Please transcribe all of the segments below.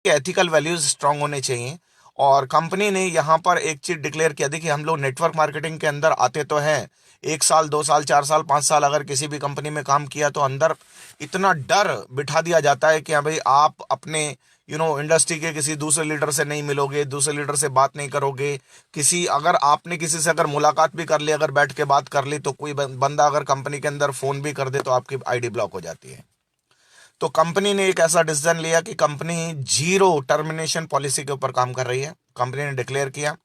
Ethical values strong होने चाहिए। और कंपनी ने यहाँ पर एक चीज डिक्लेयर किया, देखिए हम लोग नेटवर्क मार्केटिंग के अंदर आते तो हैं, 1 साल 2 साल 4 साल 5 साल अगर किसी भी कंपनी में काम किया तो अंदर इतना डर बिठा दिया जाता है कि हाँ भाई आप अपने इंडस्ट्री के किसी दूसरे लीडर से नहीं मिलोगे, दूसरे लीडर से बात नहीं करोगे। किसी अगर आपने किसी से अगर मुलाकात भी कर ली, अगर बैठ के बात कर ली, तो कोई बंदा अगर कंपनी के अंदर फोन भी कर दे तो आपकी आईडी ब्लॉक हो जाती है। तो कंपनी ने एक ऐसा डिसीजन लिया कि कंपनी जीरो टर्मिनेशन पॉलिसी के ऊपर काम कर रही है। कंपनी ने डिक्लेयर किया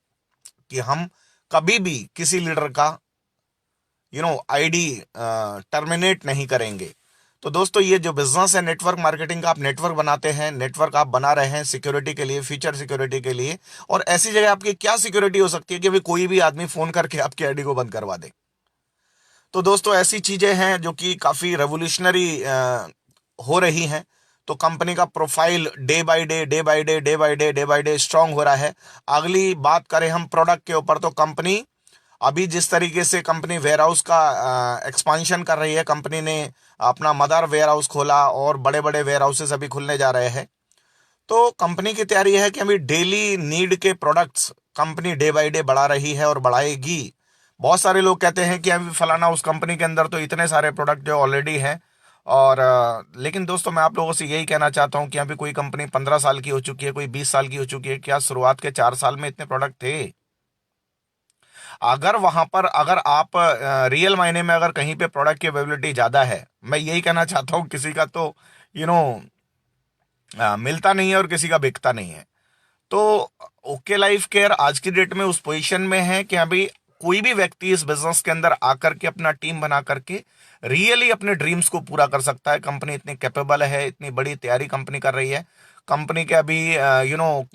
कि हम कभी भी किसी लीडर का आईडी टर्मिनेट नहीं करेंगे। तो दोस्तों ये जो बिजनेस है नेटवर्क मार्केटिंग का, आप नेटवर्क बनाते हैं, नेटवर्क आप बना रहे हैं सिक्योरिटी के लिए, फ्यूचर सिक्योरिटी के लिए। और ऐसी जगह आपकी क्या सिक्योरिटी हो सकती है कि अभी कोई भी आदमी फोन करके आपकी आईडी को बंद करवा दे। तो दोस्तों ऐसी चीजें हैं जो कि काफी रेवोल्यूशनरी हो रही हैं। तो कंपनी का profile day by day day by day day by day day by day strong हो रहा है। अगली बात करें हम प्रोडक्ट के ऊपर, तो कंपनी अभी जिस तरीके से कंपनी वेयरहाउस का एक्सपांशन कर रही है, कंपनी ने अपना मदर वेयरहाउस खोला और बड़े बड़े वेयरहाउसेस अभी खुलने जा रहे हैं। तो कंपनी की तैयारी है कि अभी डेली नीड के products company day by day बढ़ा रही है और बढ़ाएगी। बहुत सारे लोग कहते हैं कि अभी फलाना उस कंपनी के अंदर तो इतने सारे प्रोडक्ट जो ऑलरेडी हैं। और लेकिन दोस्तों मैं आप लोगों से यही कहना चाहता हूं कि अभी कोई कंपनी 15 साल की हो चुकी है, कोई 20 साल की हो चुकी है, क्या शुरुआत के 4 साल में इतने प्रोडक्ट थे? अगर वहां पर अगर आप रियल मायने में अगर कहीं पे प्रोडक्ट की अवेलेबिलिटी ज्यादा है, मैं यही कहना चाहता हूँ किसी का तो यू नो मिलता नहीं है और किसी का बिकता नहीं है। तो ओके लाइफ केयर आज की डेट में उस पोजीशन में है कि अभी कोई भी व्यक्ति इस बिजनेस के अंदर आकर के अपना टीम बना करके रियली अपने ड्रीम्स को पूरा कर सकता है। कंपनी इतनी कैपेबल है, इतनी बड़ी तैयारी कंपनी कर रही है। कंपनी के अभी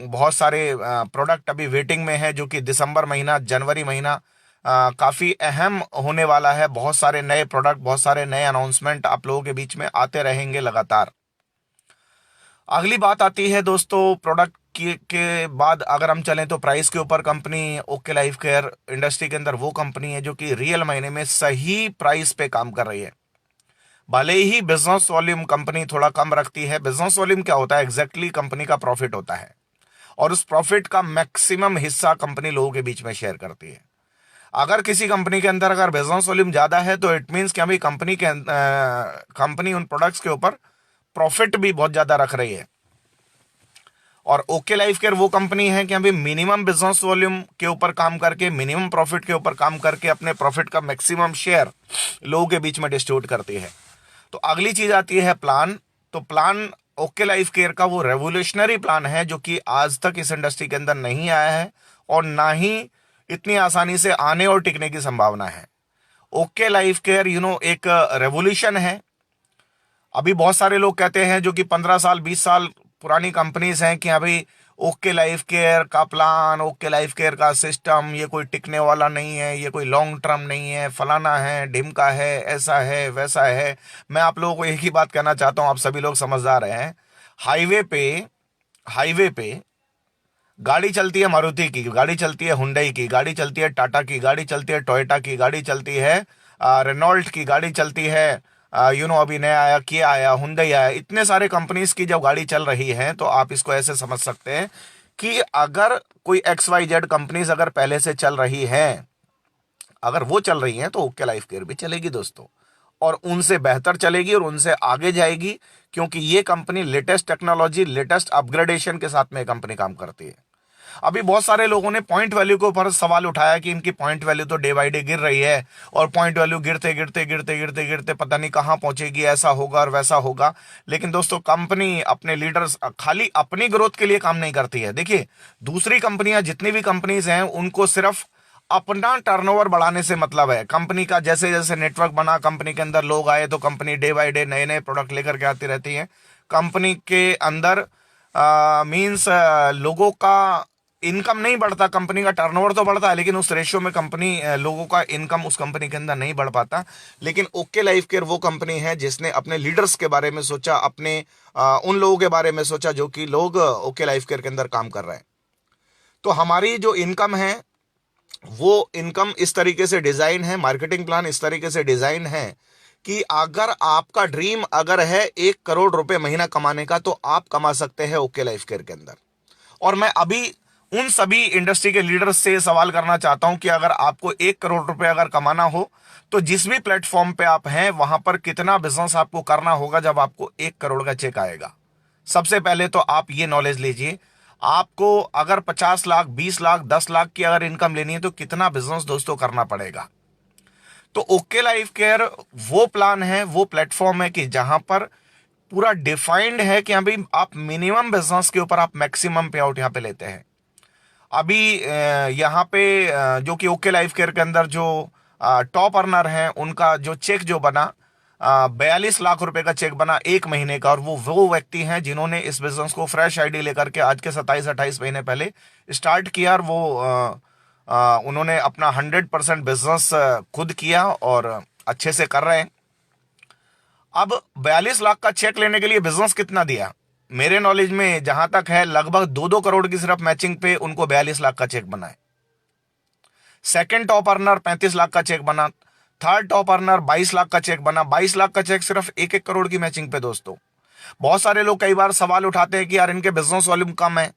बहुत सारे प्रोडक्ट अभी वेटिंग में है, जो कि दिसंबर महीना जनवरी महीना काफी अहम होने वाला है। बहुत सारे नए प्रोडक्ट, बहुत सारे नए अनाउंसमेंट आप लोगों के बीच में आते रहेंगे लगातार। अगली बात आती है दोस्तों प्रोडक्ट के बाद अगर हम चलें तो प्राइस के ऊपर। Company okay life care industry के अंदर वो कंपनी है जो कि रियल मायने में सही प्राइस पे काम कर रही है। भले ही बिजनेस वॉल्यूम कंपनी थोड़ा कम रखती है। बिजनेस वॉल्यूम क्या होता है? एग्जैक्टली कंपनी का प्रॉफिट होता है, और उस प्रॉफिट का मैक्सिमम हिस्सा कंपनी लोगों के बीच में शेयर करती है। अगर किसी कंपनी के अंदर अगर बिजनेस वॉल्यूम ज्यादा है तो इट मीन्स कि अभी कंपनी उन प्रोडक्ट्स के ऊपर प्रॉफिट भी बहुत ज्यादा रख रही है। और ओके लाइफ केयर वो कंपनी है कि अभी मिनिमम बिजनेस वॉल्यूम के ऊपर काम करके, मिनिमम प्रॉफिट के ऊपर काम करके अपने प्रॉफिट का मैक्सिमम शेयर लोगों के बीच में डिस्ट्रीब्यूट करती है। तो अगली चीज आती है प्लान। तो प्लान ओके लाइफ केयर का वो रेवोल्यूशनरी प्लान है जो कि आज तक इस इंडस्ट्री के अंदर नहीं आया है और ना ही इतनी आसानी से आने और टिकने की संभावना है। ओके लाइफ केयर एक रेवोल्यूशन है। अभी बहुत सारे लोग कहते हैं जो कि 15 साल 20 साल पुरानी कंपनीज हैं कि अभी ओके लाइफ केयर का प्लान, ओके लाइफ केयर का सिस्टम ये कोई टिकने वाला नहीं है, ये कोई लॉन्ग टर्म नहीं है, फलाना है, ढिमका है, ऐसा है वैसा है। मैं आप लोगों को एक ही बात कहना चाहता हूं, आप सभी लोग समझदार हैं। हाईवे पे गाड़ी चलती है मारुति की, गाड़ी चलती है हुंडई की, गाड़ी चलती है टाटा की, गाड़ी चलती है टोयोटा की, गाड़ी चलती है रेनॉल्ट की, गाड़ी चलती है अभी नया आया किया आया, हुंडई आया। इतने सारे कंपनीज की जब गाड़ी चल रही है तो आप इसको ऐसे समझ सकते हैं कि अगर कोई XYZ कंपनीज अगर पहले से चल रही हैं, अगर वो चल रही हैं तो ओके लाइफ केयर भी चलेगी दोस्तों, और उनसे बेहतर चलेगी और उनसे आगे जाएगी, क्योंकि ये company latest technology, latest upgradation के साथ में कंपनी काम करती है। अभी बहुत सारे लोगों ने पॉइंट वैल्यू के ऊपर सवाल उठाया कि इनकी पॉइंट वैल्यू तो डे बाई डे गिर रही है, और पॉइंट वैल्यू गिरते गिरते गिरते गिरते गिरते पता नहीं कहां पहुंचेगी, ऐसा होगा और वैसा होगा। लेकिन दोस्तों कंपनी अपने लीडर्स खाली अपनी ग्रोथ के लिए काम नहीं करती है। देखिए दूसरी कंपनियां जितनी भी कंपनीज हैं उनको सिर्फ अपना टर्नओवर बढ़ाने से मतलब है। कंपनी का जैसे जैसे नेटवर्क बना, कंपनी के अंदर लोग आए, तो कंपनी डे बाय डे नए नए प्रोडक्ट लेकर के आती रहती है। कंपनी के अंदर मींस लोगों का इनकम नहीं बढ़ता, कंपनी का टर्नओवर तो बढ़ता है, लेकिन उस रेशियो में कंपनी लोगों का इनकम उस कंपनी के अंदर नहीं बढ़ पाता। लेकिन ओके लाइफ केयर वो कंपनी है जिसने अपने लीडर्स के बारे में सोचा, अपने उन लोगों के बारे में सोचा जो कि लोग ओके लाइफ केयर के अंदर काम कर रहे हैं। तो हमारी जो इनकम है वो इनकम इस तरीके से डिजाइन है, मार्केटिंग प्लान इस तरीके से डिजाइन है कि अगर आपका ड्रीम अगर है 1 करोड़ रुपए महीना कमाने का, तो आप कमा सकते हैं ओके लाइफ केयर के अंदर। और मैं अभी उन सभी इंडस्ट्री के लीडर्स से सवाल करना चाहता हूं कि अगर आपको 1 करोड़ रुपए अगर कमाना हो, तो जिस भी प्लेटफॉर्म पे आप हैं वहां पर कितना बिजनेस आपको करना होगा जब आपको 1 करोड़ का चेक आएगा। सबसे पहले तो आप ये नॉलेज लीजिए, आपको अगर 50 लाख, 20 लाख, 10 लाख की अगर इनकम लेनी है तो कितना बिजनेस दोस्तों करना पड़ेगा। तो ओके लाइफ केयर वो प्लान है, वो प्लेटफॉर्म है कि जहां पर पूरा डिफाइंड है कि अभी आप मिनिमम बिजनेस के ऊपर आप मैक्सिमम पे आउट यहां पे लेते हैं। अभी यहाँ पे जो कि ओके लाइफ केयर के अंदर जो टॉप अर्नर हैं उनका जो चेक जो बना 42 लाख रुपए का चेक बना 1 महीने का, और वो व्यक्ति हैं जिन्होंने इस बिजनेस को फ्रेश आईडी लेकर के आज के 27-28 महीने पहले स्टार्ट किया, और वो उन्होंने अपना 100% बिजनेस खुद किया और अच्छे से कर रहे हैं। अब 42 लाख का चेक लेने के लिए बिजनेस कितना दिया, मेरे नॉलेज में जहां तक है लगभग 2-2 करोड़ की सिर्फ मैचिंग पे उनको 42 लाख का चेक बना है। सेकंड टॉप अर्नर 35 लाख का चेक बना, थर्ड टॉप अर्नर 22 लाख का चेक बना। 22 लाख का चेक सिर्फ 1-1 करोड़ की मैचिंग पे दोस्तों। बहुत सारे लोग कई बार सवाल उठाते हैं कि यार इनके बिजनेस वॉल्यूम कम है।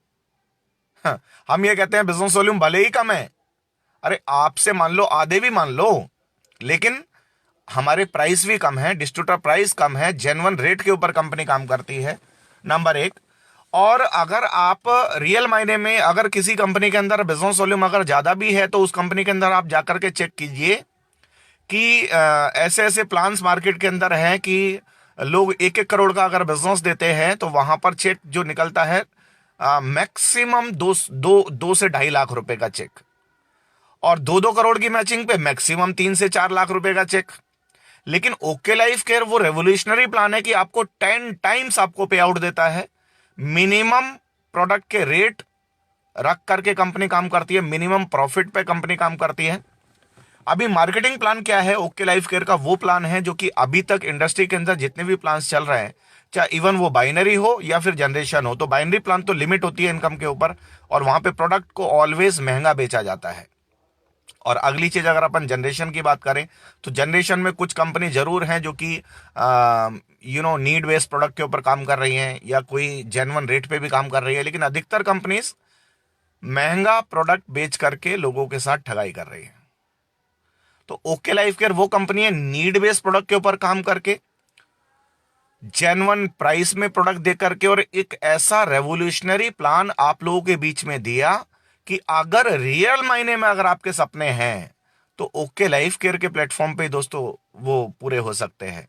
हम ये कहते हैं बिजनेस वॉल्यूम भले ही कम है, अरे आपसे मान लो आधे भी मान लो, लेकिन हमारे प्राइस भी कम है, डिस्ट्रीब्यूटर प्राइस कम है, जेन्युइन रेट के ऊपर कंपनी काम करती है, नंबर एक। और अगर आप रियल मायने में अगर किसी कंपनी के अंदर बिजनेस वॉल्यूम अगर ज्यादा भी है, तो उस कंपनी के अंदर आप जाकर के चेक कीजिए कि ऐसे ऐसे प्लान्स मार्केट के अंदर हैं कि लोग 1-1 करोड़ का अगर बिजनेस देते हैं तो वहां पर चेक जो निकलता है मैक्सिमम 2 से 2.5 लाख रुपए का चेक, और 2-2 करोड़ की मैचिंग पे मैक्सिमम 3 से 4 लाख रुपए का चेक। लेकिन ओके लाइफ केयर वो रेवोल्यूशनरी प्लान है कि आपको 10 टाइम्स आपको पे आउट देता है। मिनिमम प्रोडक्ट के रेट रख करके कंपनी काम करती है, मिनिमम प्रॉफिट पे कंपनी काम करती है। अभी मार्केटिंग प्लान क्या है ओके लाइफ केयर का, वो प्लान है जो कि अभी तक इंडस्ट्री के अंदर जितने भी प्लान्स चल रहे हैं, चाहे इवन वो बाइनरी हो या फिर जनरेशन हो, तो बाइनरी प्लान तो लिमिट होती है इनकम के ऊपर, और वहां पे प्रोडक्ट को ऑलवेज महंगा बेचा जाता है। और अगली चीज अगर अपन जनरेशन की बात करें, तो जनरेशन में कुछ कंपनी जरूर हैं जो कि नीड बेस्ड प्रोडक्ट के ऊपर काम कर रही हैं या कोई जेन्युइन रेट पे भी काम कर रही है, लेकिन अधिकतर कंपनीज महंगा प्रोडक्ट बेच करके लोगों के साथ ठगाई कर रही है। तो ओके लाइफ केयर वो कंपनी है नीड बेस्ड प्रोडक्ट के ऊपर काम करके, जेन्युइन प्राइस में प्रोडक्ट दे करके, और एक ऐसा रेवोल्यूशनरी प्लान आप लोगों के बीच में दिया कि अगर रियल मायने में अगर आपके सपने हैं तो ओके लाइफ केयर के प्लेटफॉर्म पे दोस्तों वो पूरे हो सकते हैं।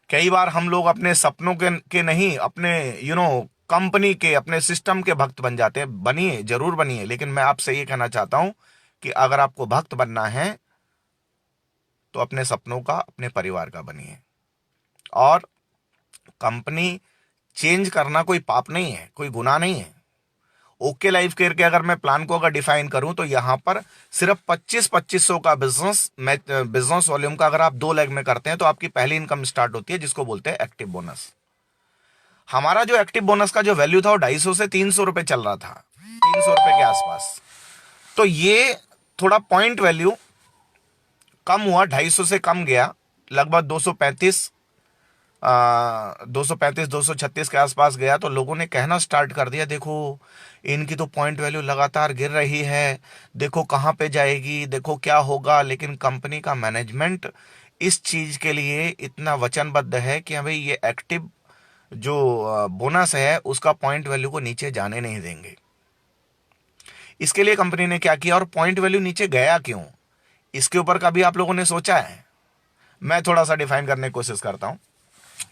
कई बार हम लोग अपने सपनों के नहीं, अपने कंपनी के, अपने सिस्टम के भक्त बन जाते हैं। बनिए, जरूर बनिए, लेकिन मैं आपसे ये कहना चाहता हूं कि अगर आपको भक्त बनना है तो अपने सपनों का, अपने परिवार का बनिए। और कंपनी चेंज करना कोई पाप नहीं है, कोई गुनाह नहीं है। ओके लाइफ केयर के अगर मैं प्लान को अगर डिफाइन करूं तो यहां पर सिर्फ 25-2500 का बिजनेस वॉल्यूम का अगर आप 2 लेग में करते हैं तो आपकी पहली इनकम स्टार्ट होती है, जिसको बोलते हैं एक्टिव बोनस। हमारा जो एक्टिव बोनस का जो वैल्यू था वो 250 से 300 रुपए चल रहा था, 300 रुपए के आसपास। तो ये थोड़ा पॉइंट वैल्यू कम हुआ, 250 से कम गया, लगभग 235 के आसपास गया। तो लोगों ने कहना स्टार्ट कर दिया, देखो इनकी तो पॉइंट वैल्यू लगातार गिर रही है, देखो कहां पे जाएगी, देखो क्या होगा। लेकिन कंपनी का मैनेजमेंट इस चीज के लिए इतना वचनबद्ध है कि भाई ये एक्टिव जो बोनस है उसका पॉइंट वैल्यू को नीचे जाने नहीं देंगे। इसके लिए कंपनी ने क्या किया, और पॉइंट वैल्यू नीचे गया क्यों, इसके ऊपर कभी आप लोगों ने सोचा है? मैं थोड़ा सा डिफाइन करने की कोशिश करता हूं।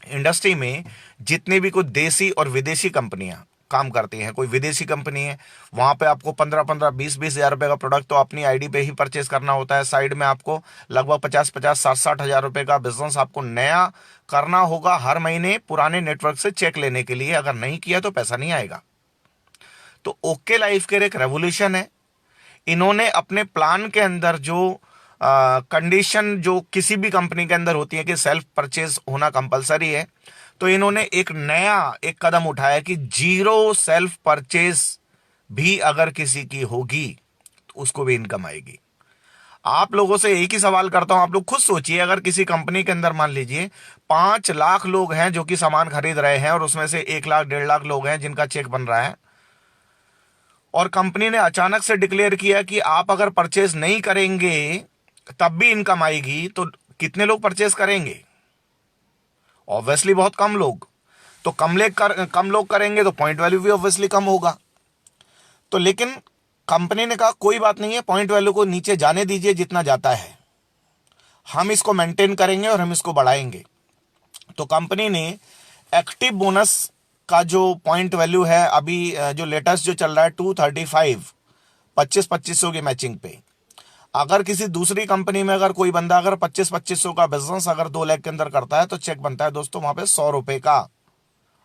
इंडस्ट्री में जितने भी कुछ देसी और विदेशी कंपनियां काम करती हैं, कोई विदेशी कंपनी है, वहां पे आपको 15-15, 20-20 हजार रुपए का प्रोडक्ट तो अपनी आईडी पे ही परचेस करना होता है। साइड में आपको लगभग 50-50, 60-60 हजार रुपए का बिजनेस आपको नया करना होगा हर महीने पुराने नेटवर्क से चेक लेने के लिए। अगर नहीं किया तो पैसा नहीं आएगा। तो ओके लाइफ केयर एक रेवोल्यूशन है। इन्होंने अपने प्लान के अंदर जो कंडीशन जो किसी भी कंपनी के अंदर होती है कि सेल्फ परचेज होना कंपलसरी है, तो इन्होंने एक नया कदम उठाया कि 0 सेल्फ परचेज भी अगर किसी की होगी तो उसको भी इनकम आएगी। आप लोगों से एक ही सवाल करता हूं, आप लोग खुद सोचिए, अगर किसी कंपनी के अंदर मान लीजिए 5 लाख लोग हैं जो कि सामान खरीद रहे हैं और उसमें से 1 लाख 1.5 लाख लोग हैं जिनका चेक बन रहा है, और कंपनी ने अचानक से डिक्लेयर किया कि आप अगर परचेज नहीं करेंगे तब भी इनकम आएगी, तो कितने लोग परचेज करेंगे? ऑब्वियसली बहुत कम लोग। तो कम लोग करेंगे तो पॉइंट वैल्यू भी ऑब्वियसली कम होगा। तो लेकिन कंपनी ने कहा कोई बात नहीं है, पॉइंट वैल्यू को नीचे जाने दीजिए जितना जाता है, हम इसको मेंटेन करेंगे और हम इसको बढ़ाएंगे। तो कंपनी ने एक्टिव बोनस का जो पॉइंट वैल्यू है अभी जो लेटेस्ट जो चल रहा है 235, 25-2500 की मैचिंग पे, अगर किसी दूसरी कंपनी में अगर कोई बंदा अगर 25-2500 का बिजनेस अगर 2 लाख के अंदर करता है तो चेक बनता है दोस्तों वहां पे 100 रुपए का।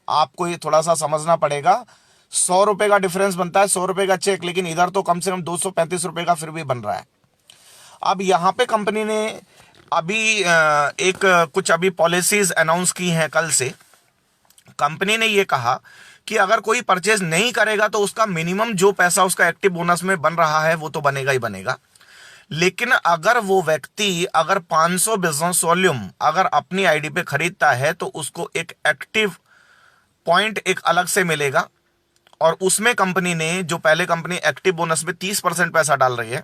आपको ये थोड़ा सा समझना पड़ेगा, 100 रुपए का डिफरेंस बनता है, 100 रुपए का चेक, लेकिन इधर तो कम से कम 235 रुपए का फिर भी बन रहा है। अब यहां पे कंपनी ने अभी एक कुछ अभी पॉलिसीज अनाउंस की हैं कल से। कंपनी ने ये कहा कि अगर कोई परचेज नहीं करेगा तो उसका मिनिमम जो पैसा उसका एक्टिव बोनस में बन रहा है वो तो बनेगा ही बनेगा, लेकिन अगर वो व्यक्ति अगर 500 बिजनेस वॉल्यूम अगर अपनी आईडी पे खरीदता है तो उसको एक एक्टिव पॉइंट एक अलग से मिलेगा। और उसमें कंपनी ने जो पहले कंपनी एक्टिव बोनस में 30% पैसा डाल रही है,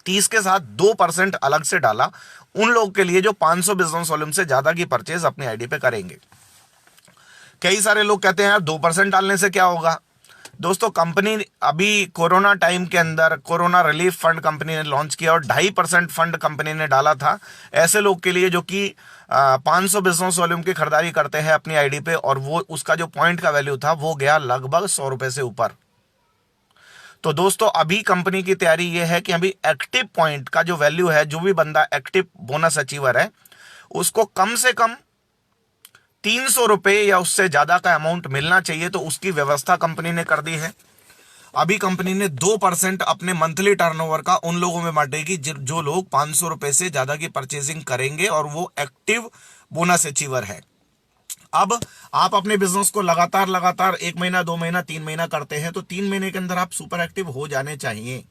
30 के साथ 2% अलग से डाला उन लोगों के लिए जो 500 बिजनेस वॉल्यूम से ज्यादा की परचेज अपनी आईडी पे करेंगे। कई सारे लोग कहते हैं यार 2% डालने से क्या होगा। दोस्तों कंपनी अभी कोरोना टाइम के अंदर कोरोना रिलीफ फंड कंपनी ने लॉन्च किया और 2.5% फंड कंपनी ने डाला था ऐसे लोग के लिए जो कि 500 बिजनेस वॉल्यूम की खरीदारी करते हैं अपनी आईडी पे, और वो उसका जो पॉइंट का वैल्यू था वो गया लगभग 100 रुपए से ऊपर। तो दोस्तों अभी कंपनी की तैयारी ये है कि अभी एक्टिव पॉइंट का जो वैल्यू है, जो भी बंदा एक्टिव बोनस अचीवर है उसको कम से कम 300 रुपए या उससे ज्यादा का अमाउंट मिलना चाहिए, तो उसकी व्यवस्था कंपनी ने कर दी है। अभी कंपनी ने 2% अपने मंथली टर्नओवर का उन लोगों में बांटेगी जो लोग 500 रुपए से ज्यादा की परचेजिंग करेंगे और वो एक्टिव बोनस अचीवर है। अब आप अपने बिजनेस को लगातार लगातार 1 महीना 2 महीना 3 महीना करते हैं तो 3 महीने के अंदर आप सुपर एक्टिव हो जाने चाहिए।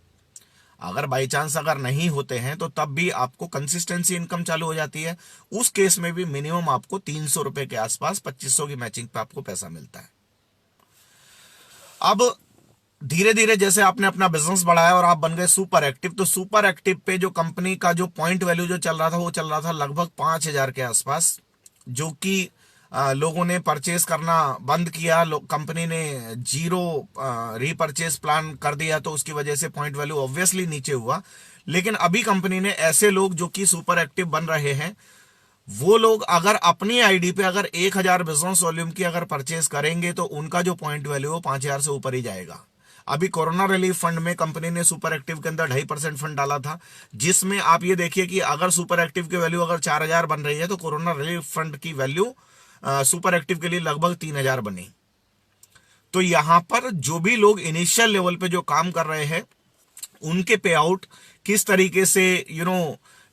अगर बाई चांस अगर नहीं होते हैं तो तब भी आपको कंसिस्टेंसी इनकम चालू हो जाती है। उस केस में भी मिनिमम आपको 300 रुपए के आसपास 2500 की मैचिंग पे आपको पैसा मिलता है। अब धीरे धीरे जैसे आपने अपना बिजनेस बढ़ाया और आप बन गए सुपर एक्टिव, तो सुपर एक्टिव पे जो कंपनी का जो पॉइंट वैल्यू जो चल रहा था वो चल रहा था लगभग 5000 के आसपास, जो कि लोगों ने परचेज करना बंद किया। कंपनी ने जीरो रीपरचेज प्लान कर दिया तो उसकी वजह से पॉइंट वैल्यू ऑब्वियसली नीचे हुआ। लेकिन अभी कंपनी ने ऐसे लोग जो कि सुपर एक्टिव बन रहे हैं वो लोग अगर अपनी आईडी पे अगर 1000 बिजनेस वॉल्यूम की अगर परचेज करेंगे तो उनका जो पॉइंट वैल्यू है 5000 से ऊपर ही जाएगा। अभी कोरोना रिलीफ फंड में कंपनी ने सुपर एक्टिव के अंदर 2.5% फंड डाला था, जिसमें आप ये देखिए कि अगर सुपर एक्टिव की वैल्यू अगर 4000 बन रही है तो कोरोना रिलीफ फंड की वैल्यू सुपर एक्टिव के लिए लगभग 3000 बनी। तो यहां पर जो भी लोग इनिशियल लेवल पे जो काम कर रहे हैं उनके पे आउट किस तरीके से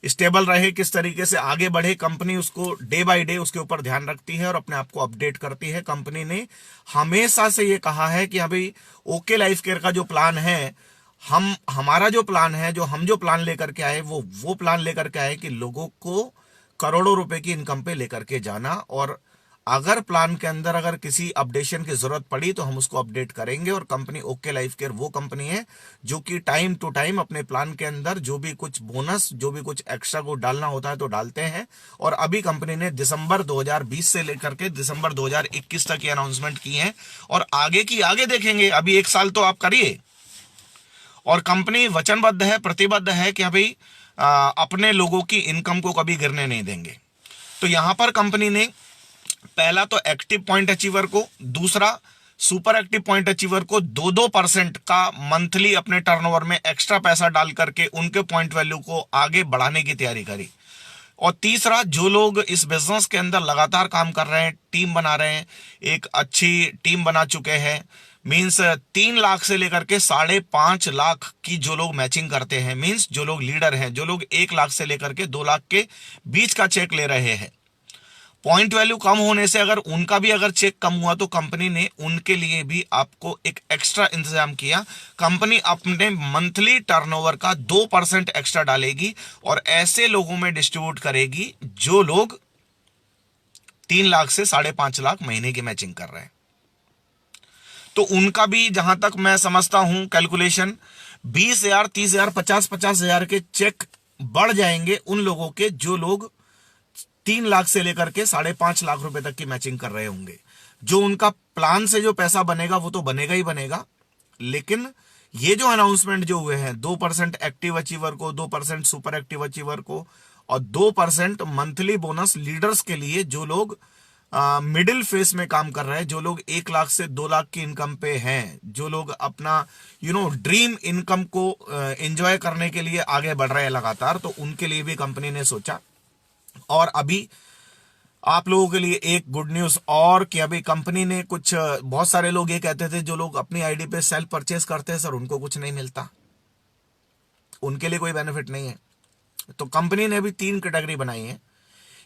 स्टेबल रहे, किस तरीके से आगे बढ़े, कंपनी उसको डे बाय डे उसके ऊपर ध्यान रखती है और अपने आप को अपडेट करती है। कंपनी ने हमेशा से ये कहा है कि अभी ओके लाइफ केयर का जो प्लान है, हमारा जो प्लान है, जो प्लान लेकर के आए वो प्लान लेकर के आए कि लोगों को करोड़ों रुपए की इनकम पे लेकर के जाना, और अगर प्लान के अंदर अगर किसी अपडेशन की जरूरत पड़ी तो हम उसको अपडेट करेंगे। और कंपनी ओके लाइफ केयर वो कंपनी है जो कि टाइम टू टाइम अपने प्लान के अंदर जो भी कुछ बोनस जो भी कुछ एक्स्ट्रा को डालना होता है तो डालते हैं। और अभी कंपनी ने दिसंबर 2020 से लेकर के दिसंबर 2021 तक की अनाउंसमेंट की है और आगे की आगे देखेंगे। अभी 1 साल तो आप करिए, और कंपनी वचनबद्ध है, प्रतिबद्ध है कि अभी अपने लोगों की इनकम को कभी गिरने नहीं देंगे। तो यहां पर कंपनी ने पहला तो एक्टिव पॉइंट अचीवर को, दूसरा सुपर एक्टिव पॉइंट अचीवर को 2% का मंथली अपने टर्नओवर में एक्स्ट्रा पैसा डाल करके उनके पॉइंट वैल्यू को आगे बढ़ाने की तैयारी करी। और तीसरा, जो लोग इस बिजनेस के अंदर लगातार काम कर रहे हैं, टीम बना रहे हैं, एक अच्छी टीम बना चुके हैं, मींस 3 लाख से लेकर के 5.5 लाख की जो लोग मैचिंग करते हैं, मींस जो लोग लीडर हैं, जो लोग 1 लाख से लेकर के 2 लाख के बीच का चेक ले रहे हैं, पॉइंट वैल्यू कम होने से अगर उनका भी अगर चेक कम हुआ तो कंपनी ने उनके लिए भी आपको एक एक्स्ट्रा इंतजाम किया। कंपनी अपने मंथली टर्नओवर का 2% एक्स्ट्रा डालेगी और ऐसे लोगों में डिस्ट्रीब्यूट करेगी जो लोग 3 लाख से 5.5 लाख महीने की मैचिंग कर रहे हैं। तो उनका भी जहां तक मैं समझता हूं कैलकुलेशन 20,000, 30,000, 50,000 के चेक बढ़ जाएंगे उन लोगों के जो लोग 3 लाख से लेकर के 5.5 लाख रुपए तक की मैचिंग कर रहे होंगे। जो उनका प्लान से जो पैसा बनेगा वो तो बनेगा ही बनेगा, लेकिन ये जो अनाउंसमेंट जो हुए हैं 2% एक्टिव अचीवर को, 2% सुपर एक्टिव अचीवर को और 2% मंथली बोनस लीडर्स के लिए, जो लोग मिडिल फेस में काम कर रहे हैं, जो लोग 1 लाख से 2 लाख की इनकम पे हैं, जो लोग अपना ड्रीम इनकम को एंजॉय करने के लिए आगे बढ़ रहे हैं लगातार, तो उनके लिए भी कंपनी ने सोचा। और अभी आप लोगों के लिए एक गुड न्यूज और कि अभी कंपनी ने कुछ, बहुत सारे लोग ये कहते थे जो लोग अपनी आईडी पे सेल्फ परचेस करते हैं सर उनको कुछ नहीं मिलता, उनके लिए कोई बेनिफिट नहीं है। तो कंपनी ने अभी 3 कैटेगरी बनाई है।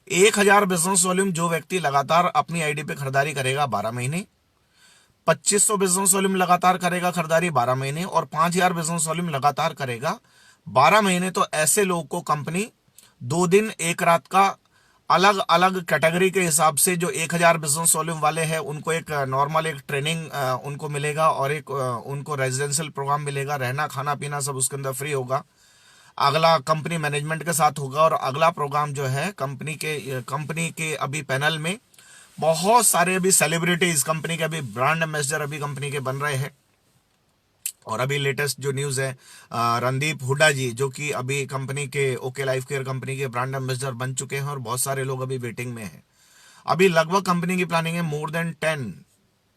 1,000 बिजनेस वॉल्यूम जो व्यक्ति लगातार अपनी आईडी पे खरीदारी करेगा 12 महीने, 2500 बिजनेस वॉल्यूम लगातार करेगा खरीदारी 12 महीने और 5,000 बिजनेस वॉल्यूम लगातार करेगा 12 महीने। तो ऐसे लोग को कंपनी 2 दिन 1 रात का अलग अलग कैटेगरी के हिसाब से, जो 1,000 बिजनेस वॉल्यूम वाले हैं उनको एक नॉर्मल एक ट्रेनिंग उनको मिलेगा और एक उनको रेजिडेंशियल प्रोग्राम मिलेगा, रहना खाना पीना सब उसके अंदर फ्री होगा। अगला कंपनी मैनेजमेंट के साथ होगा और अगला प्रोग्राम जो है कंपनी के अभी पैनल में बहुत सारे अभी सेलिब्रिटीज, कंपनी के अभी ब्रांड एम्बेसडर अभी कंपनी के बन रहे हैं। और अभी लेटेस्ट जो न्यूज है, रणदीप हुड्डा जी जो कि अभी कंपनी के ओके लाइफ केयर कंपनी के ब्रांड एम्बेसडर बन चुके हैं और बहुत सारे लोग अभी वेटिंग में हैं। अभी लगभग कंपनी की प्लानिंग है more than 10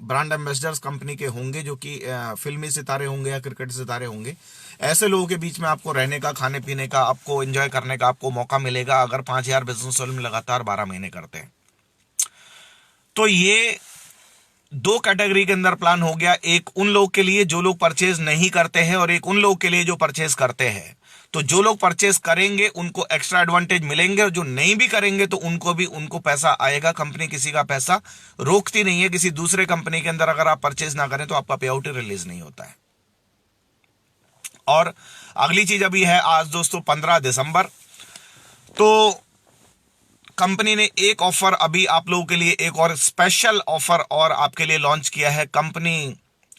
brand ambassadors company के होंगे, जो कि फिल्मी सितारे होंगे या क्रिकेट सितारे होंगे। ऐसे लोगों के बीच में आपको रहने का, खाने पीने का, आपको एंजॉय करने का आपको मौका मिलेगा अगर 5,000 बिजनेस वॉल्यूम लगातार 12 महीने करते हैं। तो ये 2 कैटेगरी के अंदर प्लान हो गया, एक उन लोग के लिए जो लोग परचेज नहीं करते हैं और एक उन लोग के लिए जो परचेज करते हैं। तो जो लोग परचेज करेंगे उनको एक्स्ट्रा एडवांटेज मिलेंगे और जो नहीं भी करेंगे तो उनको पैसा आएगा। कंपनी किसी का पैसा रोकती नहीं है। किसी दूसरे कंपनी के अंदर अगर आप परचेज ना करें तो आपका पे आउट रिलीज नहीं होता है। और अगली चीज अभी है आज दोस्तों 15 दिसंबर, तो कंपनी ने एक ऑफर अभी आप लोगों के लिए, एक और स्पेशल ऑफर और आपके लिए लॉन्च किया है। कंपनी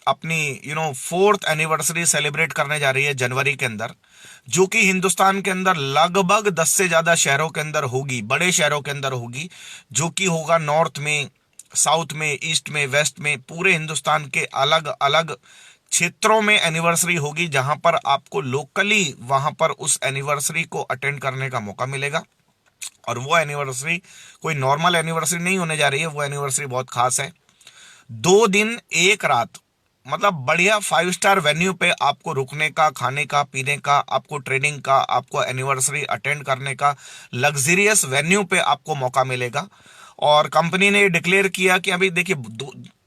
अपनी 4th एनिवर्सरी सेलिब्रेट करने जा रही है जनवरी के अंदर, जो कि हिंदुस्तान के अंदर लगभग 10 से ज्यादा शहरों के अंदर होगी, बड़े शहरों के अंदर होगी, जो कि होगा नॉर्थ में, साउथ में, ईस्ट में, वेस्ट में, पूरे हिंदुस्तान के अलग अलग क्षेत्रों में एनिवर्सरी होगी, जहां पर आपको लोकली वहां पर उस एनिवर्सरी को अटेंड करने का मौका मिलेगा। और वो एनिवर्सरी कोई नॉर्मल एनिवर्सरी नहीं होने जा रही है, वो एनिवर्सरी बहुत खास है। 2 दिन 1 रात, मतलब बढ़िया 5 स्टार वेन्यू पे आपको रुकने का, खाने का, पीने का, आपको ट्रेनिंग का, आपको एनिवर्सरी अटेंड करने का लग्जरियस वेन्यू पे आपको मौका मिलेगा। और कंपनी ने डिक्लेयर किया कि अभी देखिए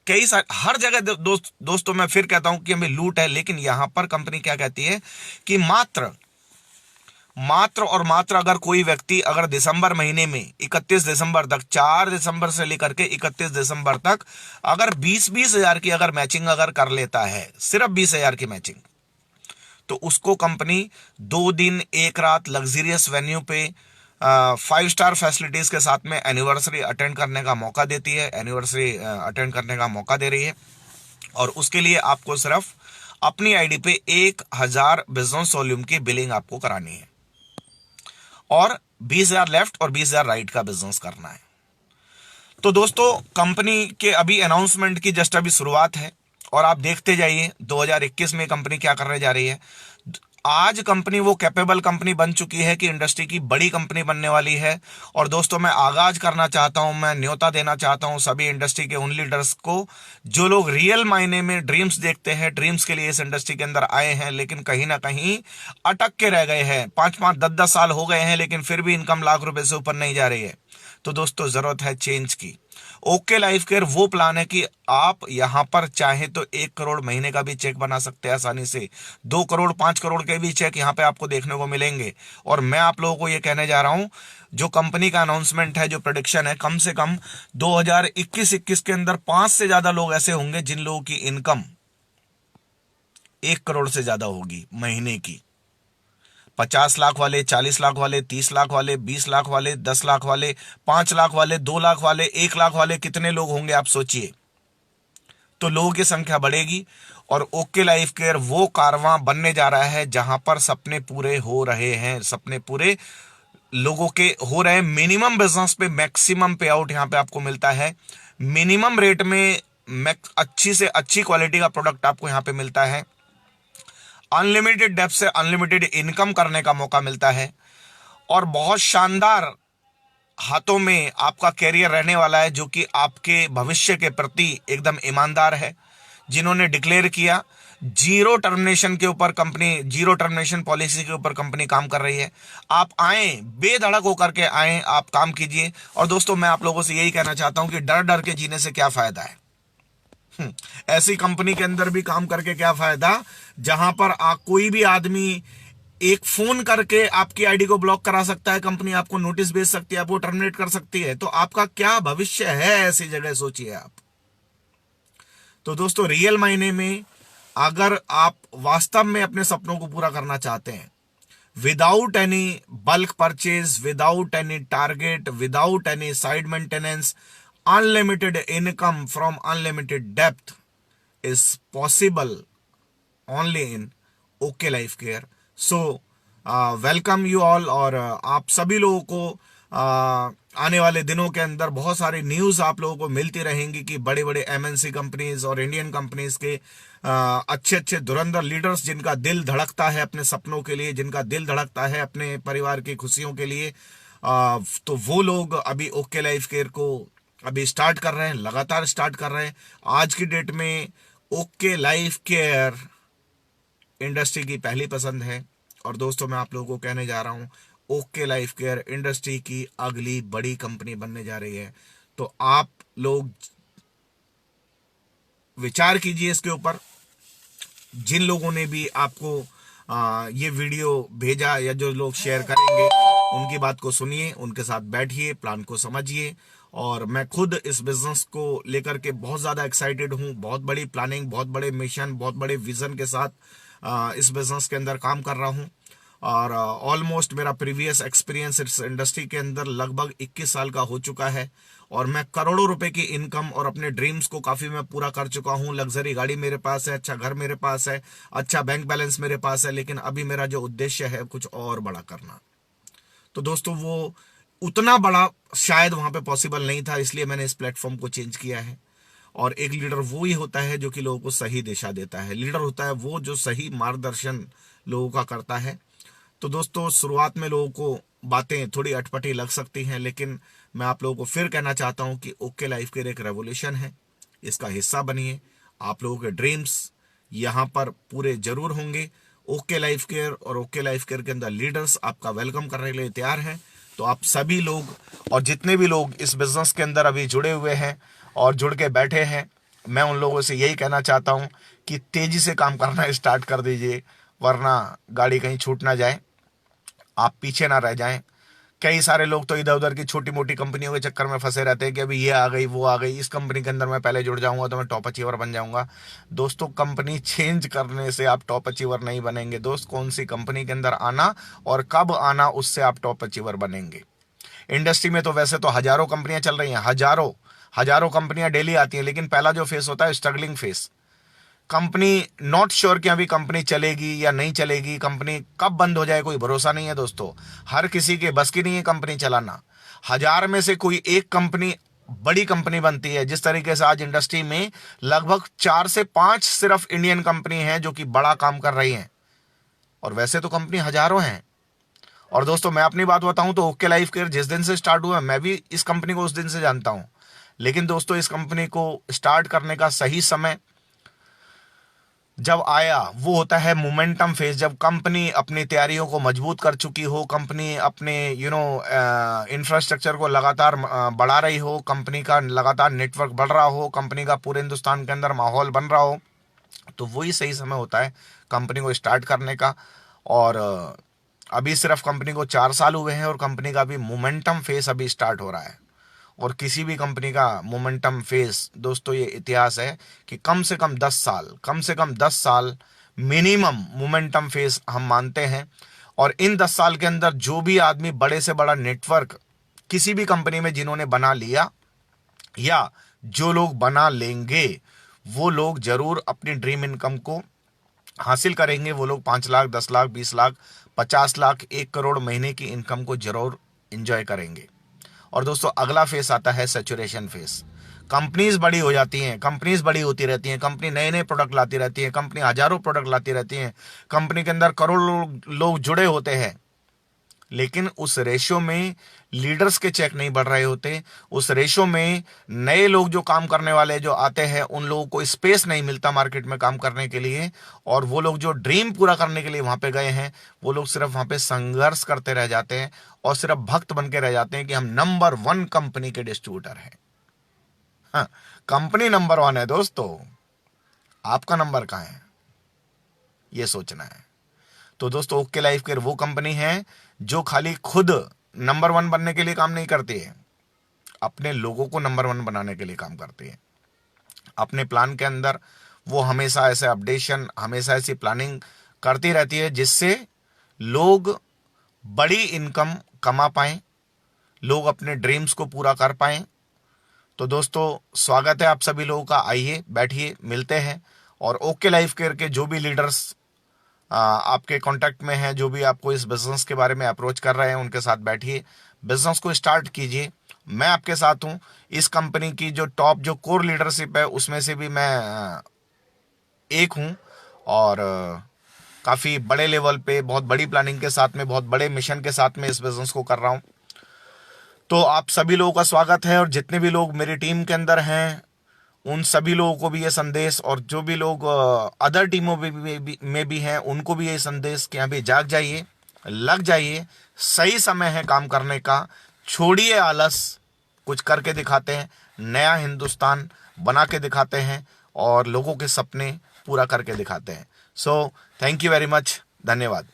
कई सारे हर जगह दोस्तों मैं फिर कहता हूं कि हमें लूट है, लेकिन यहां पर कंपनी क्या कहती है कि मात्र और मात्र अगर कोई व्यक्ति अगर दिसंबर महीने में 31 दिसंबर तक, 4 दिसंबर से लेकर के 31 दिसंबर तक अगर 20-20 हजार की अगर मैचिंग अगर कर लेता है, सिर्फ 20,000 की मैचिंग, तो उसको कंपनी 2 दिन 1 रात लग्जरियस वेन्यू पे 5 स्टार फैसिलिटीज के साथ में एनिवर्सरी अटेंड करने का मौका देती है, एनिवर्सरी अटेंड करने का मौका दे रही है। और उसके लिए आपको सिर्फ अपनी आईडी पे 1,000 बिजनेस वॉल्यूम की बिलिंग आपको करानी है और 20,000 लेफ्ट और 20,000 राइट का बिजनेस करना है। तो दोस्तों कंपनी के अभी अनाउंसमेंट की जस्ट अभी शुरुआत है और आप देखते जाइए 2021 में कंपनी क्या करने जा रही है। आज कंपनी वो कैपेबल कंपनी बन चुकी है कि इंडस्ट्री की बड़ी कंपनी बनने वाली है। और दोस्तों मैं आगाज करना चाहता हूं, मैं न्योता देना चाहता हूं सभी इंडस्ट्री के उन लीडर्स को जो लोग रियल मायने में ड्रीम्स देखते हैं, ड्रीम्स के लिए इस इंडस्ट्री के अंदर आए हैं लेकिन कहीं ना कहीं अटक के रह गए हैं। 5-5, 10-10 साल हो गए हैं लेकिन फिर भी इनकम लाख रुपए से ऊपर नहीं जा रही है। तो दोस्तों जरूरत है चेंज की। ओके लाइफ केयर वो प्लान है कि आप यहां पर चाहे तो 1 करोड़ महीने का भी चेक बना सकते हैं आसानी से, 2 करोड़ 5 करोड़ के भी चेक यहां पे आपको देखने को मिलेंगे। और मैं आप लोगों को ये कहने जा रहा हूं, जो कंपनी का अनाउंसमेंट है, जो प्रोडिक्शन है, कम से कम 2021-21 के अंदर 5 से ज्यादा लोग ऐसे होंगे जिन लोगों की इनकम 1 करोड़ से ज्यादा होगी महीने की। 50 लाख वाले, 40 लाख वाले, 30 लाख वाले, 20 लाख वाले, 10 लाख वाले, 5 लाख वाले, 2 लाख वाले, 1 लाख वाले, कितने लोग होंगे आप सोचिए। तो लोगों की संख्या बढ़ेगी और ओके लाइफ केयर वो कारवां बनने जा रहा है जहां पर सपने पूरे हो रहे हैं, सपने पूरे लोगों के हो रहे हैं। मिनिमम बिजनेस पे मैक्सिमम पे आउट यहां पे आपको मिलता है, मिनिमम रेट में अच्छी से अच्छी क्वालिटी का प्रोडक्ट आपको यहां पे मिलता है, अनलिमिटेड डेप्थ से अनलिमिटेड इनकम करने का मौका मिलता है और बहुत शानदार हाथों में आपका कैरियर रहने वाला है, जो कि आपके भविष्य के प्रति एकदम ईमानदार है। जिन्होंने डिक्लेयर किया, जीरो टर्मिनेशन के ऊपर कंपनी, जीरो टर्मिनेशन पॉलिसी के ऊपर कंपनी काम कर रही है। आप आए, बेधड़क होकर के आए, आप काम कीजिए। और दोस्तों मैं आप लोगों से यही कहना चाहता हूं कि डर डर के जीने से क्या फायदा है। ऐसी कंपनी के अंदर भी काम करके क्या फायदा जहां पर कोई भी आदमी एक फोन करके आपकी आईडी को ब्लॉक करा सकता है, कंपनी आपको नोटिस भेज सकती है, आपको टर्मिनेट कर सकती है। तो आपका क्या भविष्य है ऐसी जगह, सोचिए आप। तो दोस्तों रियल मायने में अगर आप वास्तव में अपने सपनों को पूरा करना चाहते हैं, without any bulk purchase, without any target, without any side maintenance, unlimited income from unlimited depth is possible only in okay life care. So welcome you all. और आप सभी लोगों को आने वाले दिनों के अंदर बहुत सारी न्यूज आप लोगों को मिलती रहेंगी कि बड़े बड़े एमएनसी कंपनीज और इंडियन कंपनीज के अच्छे अच्छे धुरंधर लीडर्स, जिनका दिल धड़कता है अपने सपनों के लिए, जिनका दिल धड़कता है अपने परिवार की खुशियों के लिए, तो वो लोग अभी ओके लाइफ केयर को अभी स्टार्ट कर रहे हैं, लगातार स्टार्ट कर रहे हैं। आज की डेट में ओके लाइफ केयर इंडस्ट्री की पहली पसंद है। और दोस्तों मैं आप लोगों को कहने जा रहा हूं, ओके लाइफ केयर इंडस्ट्री की अगली बड़ी कंपनी बनने जा रही है। तो आप लोग विचार कीजिए इसके ऊपर। जिन लोगों ने भी आपको ये वीडियो भेजा या जो लोग शेयर करेंगे, उनकी बात को सुनिए, उनके साथ बैठिए, प्लान को समझिए। और मैं खुद इस बिजनेस को लेकर के बहुत ज्यादा एक्साइटेड हूं। बहुत बड़ी प्लानिंग, बहुत बड़े मिशन, बहुत बड़े विजन के साथ इस बिजनेस के अंदर काम कर रहा हूं। और ऑलमोस्ट मेरा प्रीवियस एक्सपीरियंस इस इंडस्ट्री के अंदर लगभग 21 साल का हो चुका है और मैं करोड़ों रुपए की इनकम और अपने ड्रीम्स को काफी मैं पूरा कर चुका हूं। लग्जरी गाड़ी मेरे पास है, अच्छा घर मेरे पास है, अच्छा बैंक बैलेंस मेरे पास है। लेकिन अभी मेरा जो उद्देश्य है कुछ और बड़ा करना। तो दोस्तों वो उतना बड़ा शायद वहां पे पॉसिबल नहीं था, इसलिए मैंने इस प्लेटफॉर्म को चेंज किया है। और एक लीडर वो ही होता है जो कि लोगों को सही दिशा देता है। लीडर होता है वो जो सही मार्गदर्शन लोगों का करता है। तो दोस्तों शुरुआत में लोगों को बातें थोड़ी अटपटी लग सकती हैं, लेकिन मैं आप लोगों को फिर कहना चाहता हूं कि ओके लाइफ केयर एक रेवोल्यूशन है, इसका हिस्सा बनिए। आप लोगों के ड्रीम्स यहां पर पूरे जरूर होंगे। ओके लाइफ केयर और ओके लाइफ केयर के अंदर लीडर्स आपका वेलकम करने के लिए तैयार हैं। तो आप सभी लोग और जितने भी लोग इस बिजनेस के अंदर अभी जुड़े हुए हैं और जुड़ के बैठे हैं, मैं उन लोगों से यही कहना चाहता हूं कि तेजी से काम करना स्टार्ट कर दीजिए, वरना गाड़ी कहीं छूट ना जाए, आप पीछे ना रह जाएं। कई सारे लोग तो इधर उधर की छोटी मोटी कंपनियों के चक्कर में फंसे रहते हैं कि अभी ये आ गई, वो आ गई, इस कंपनी के अंदर मैं पहले जुड़ जाऊंगा तो मैं टॉप अचीवर बन जाऊंगा। दोस्तों कंपनी चेंज करने से आप टॉप अचीवर नहीं बनेंगे। दोस्त कौन सी कंपनी के अंदर आना और कब आना, उससे आप टॉप अचीवर बनेंगे। इंडस्ट्री में तो वैसे तो हजारों कंपनियां चल रही हैं, हजारों हजारों कंपनियां डेली आती हैं, लेकिन पहला जो फेस होता है struggling face. Company not sure कि अभी कंपनी चलेगी या नहीं चलेगी, कंपनी कब बंद हो जाए कोई भरोसा नहीं है दोस्तों। हर किसी के बस की नहीं है कंपनी चलाना। 1000 में से कोई एक कंपनी बड़ी कंपनी बनती है। जिस तरीके से आज इंडस्ट्री में लगभग 4 से 5 सिर्फ इंडियन कंपनी है जो कि बड़ा काम कर रही हैं, और वैसे तो कंपनी हजारों हैं। और दोस्तों मैं अपनी बात बताऊं तो ओके लाइफ केयर जिस दिन से स्टार्ट हुआ, मैं भी इस कंपनी को उस दिन से जानता हूं। लेकिन दोस्तों इस कंपनी को स्टार्ट करने का सही समय जब आया वो होता है मोमेंटम फेज, जब कंपनी अपनी तैयारियों को मजबूत कर चुकी हो, कंपनी अपने इंफ्रास्ट्रक्चर को लगातार बढ़ा रही हो, कंपनी का लगातार नेटवर्क बढ़ रहा हो, कंपनी का पूरे हिंदुस्तान के अंदर माहौल बन रहा हो, तो वही सही समय होता है कंपनी को स्टार्ट करने का। और अभी सिर्फ कंपनी को 4 साल हुए हैं और कंपनी का अभी मोमेंटम फेज अभी स्टार्ट हो रहा है। और किसी भी कंपनी का मोमेंटम फेज दोस्तों, ये इतिहास है कि कम से कम 10 साल, कम से कम 10 साल मिनिमम मोमेंटम फेज हम मानते हैं। और इन 10 साल के अंदर जो भी आदमी बड़े से बड़ा नेटवर्क किसी भी कंपनी में जिन्होंने बना लिया या जो लोग बना लेंगे, वो लोग जरूर अपनी ड्रीम इनकम को हासिल करेंगे। वो लोग 5 लाख, 10 लाख, 20 लाख, 50 लाख, 1 करोड़ महीने की इनकम को जरूर इंजॉय करेंगे। और दोस्तों अगला फेस आता है सैचुरेशन फेस। कंपनीज बड़ी हो जाती हैं, कंपनीज बड़ी होती रहती हैं, कंपनी नए नए प्रोडक्ट लाती रहती है, कंपनी हजारों प्रोडक्ट लाती रहती है, कंपनी के अंदर करोड़ों लोग जुड़े होते हैं, लेकिन उस रेशो में लीडर्स के चेक नहीं बढ़ रहे होते। उस रेशो में नए लोग जो काम करने वाले जो आते हैं, उन लोगों को स्पेस नहीं मिलता मार्केट में काम करने के लिए। और वो लोग जो ड्रीम पूरा करने के लिए वहां पे गए हैं, वो लोग सिर्फ वहां पे संघर्ष करते रह जाते हैं और सिर्फ भक्त बन के रह जाते हैं कि हम नंबर 1 कंपनी के डिस्ट्रीब्यूटर हैं। हाँ, कंपनी नंबर 1 है दोस्तों, आपका नंबर कहां है, ये सोचना है। तो दोस्तों ओके लाइफ केयर वो कंपनी है जो खाली खुद नंबर 1 बनने के लिए काम नहीं करती है, अपने लोगों को नंबर 1 बनाने के लिए काम करती है। अपने प्लान के अंदर वो हमेशा ऐसे अपडेशन, हमेशा ऐसी प्लानिंग करती रहती है जिससे लोग बड़ी इनकम कमा पाएं, लोग अपने ड्रीम्स को पूरा कर पाएं। तो दोस्तों स्वागत है आप सभी लोगों का, आइए बैठिए, मिलते हैं। और ओके लाइफ केयर के जो भी लीडर्स आपके कांटेक्ट में हैं, जो भी आपको इस बिजनेस के बारे में अप्रोच कर रहे हैं, उनके साथ बैठिए, बिजनेस को स्टार्ट कीजिए। मैं आपके साथ हूं। इस कंपनी की जो टॉप जो कोर लीडरशिप है उसमें से भी मैं एक हूं। और काफ़ी बड़े लेवल पे, बहुत बड़ी प्लानिंग के साथ में, बहुत बड़े मिशन के साथ में इस बिजनेस को कर रहा हूं। तो आप सभी लोगों का स्वागत है। और जितने भी लोग मेरी टीम के अंदर हैं, उन सभी लोगों को भी ये संदेश, और जो भी लोग अदर टीमों में भी हैं, उनको भी ये संदेश कि अभी जाग जाइए, लग जाइए, सही समय है काम करने का, छोड़िए आलस, कुछ करके दिखाते हैं, नया हिंदुस्तान बना के दिखाते हैं और लोगों के सपने पूरा करके दिखाते हैं। So thank you very much, धन्यवाद।